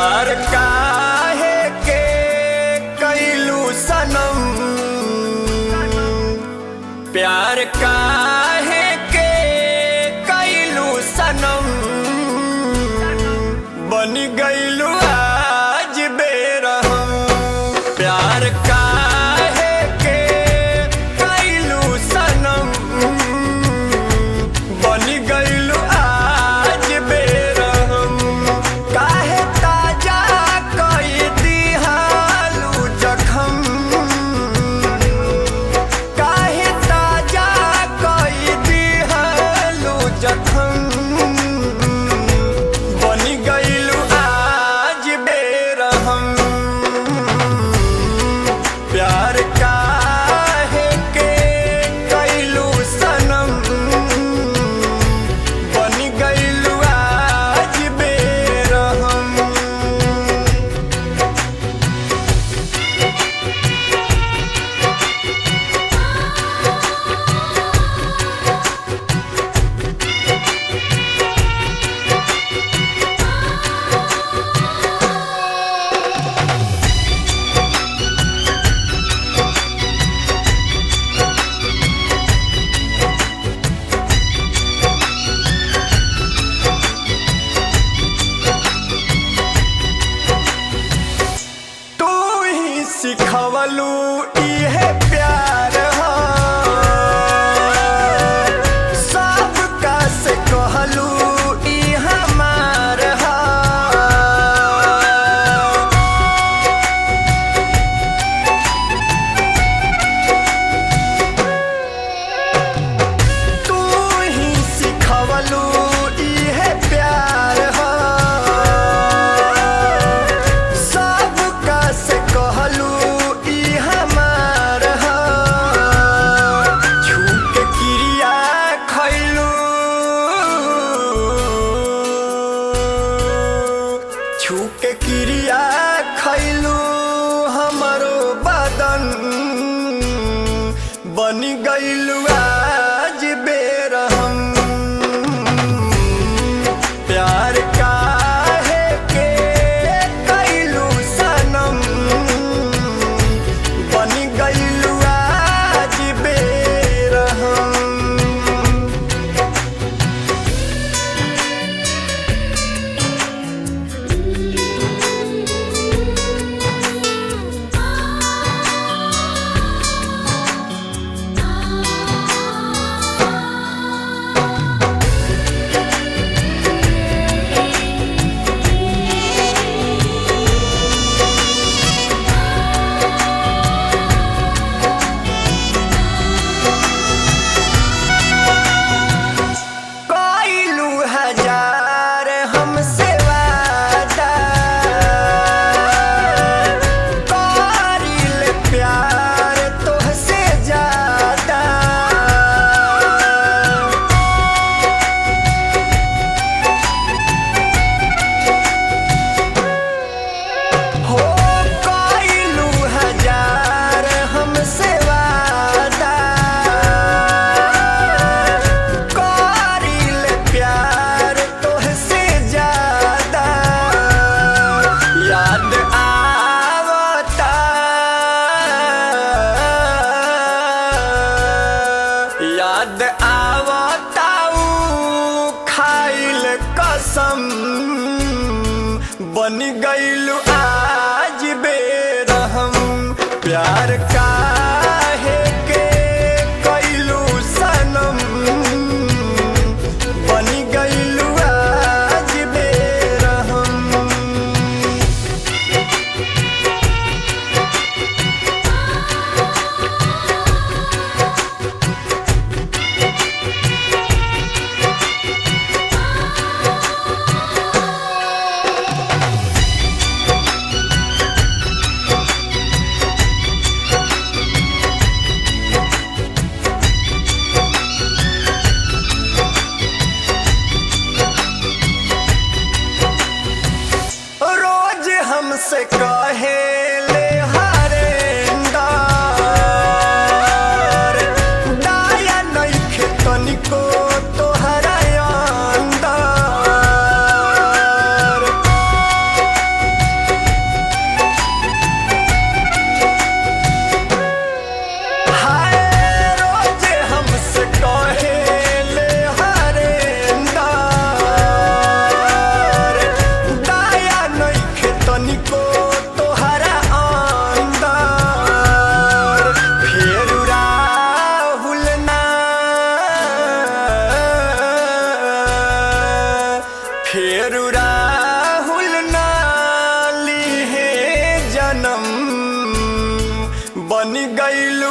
प्यार काहे के कैलू सनम, प्यार काहे के कैलू सनम, बन गईलू आज बेरहम। प्यार काहे के कैलू सनम, बन गईलू आज बेरहम। काहे ताजा कई दिहालू जखम, काहे ताजा कई दिहालू जखम, बन गईलू आज बेरहम। प्यार काहे के कैलू सनम, बन गईलू आज बेरहम। तू ही सिखवलू इहे प्यार हा, सबका से कहलू ई हमार हा। तू ही सिखवलू इहे प्यार हा, सबका से कहलू ई हमार हा। झूठ क्रिया खैलू, झूठ क्रिया खैलू हमरो बदन, बन गईलू आज बेरहम। प्यार काहे के कैलू सनम, बन गईलू आज बेरहम। कैलू हजार हमसे वादा, करील प्यार तोहसे ज्यादा। हो कैलू हजार हमसे वादा, करील प्यार तोहसे ज्यादा। याद आवता, याद आवता ऊ खाइल कसम, बन गईलू आज बेरहम। प्यार काहे के कैलू सनम, बन गईलू आज बेरहम। रोज हमसे कहे ले हरेंदर, दाया नइखे तनिको तोहरा अंदर। सनम बन गइलू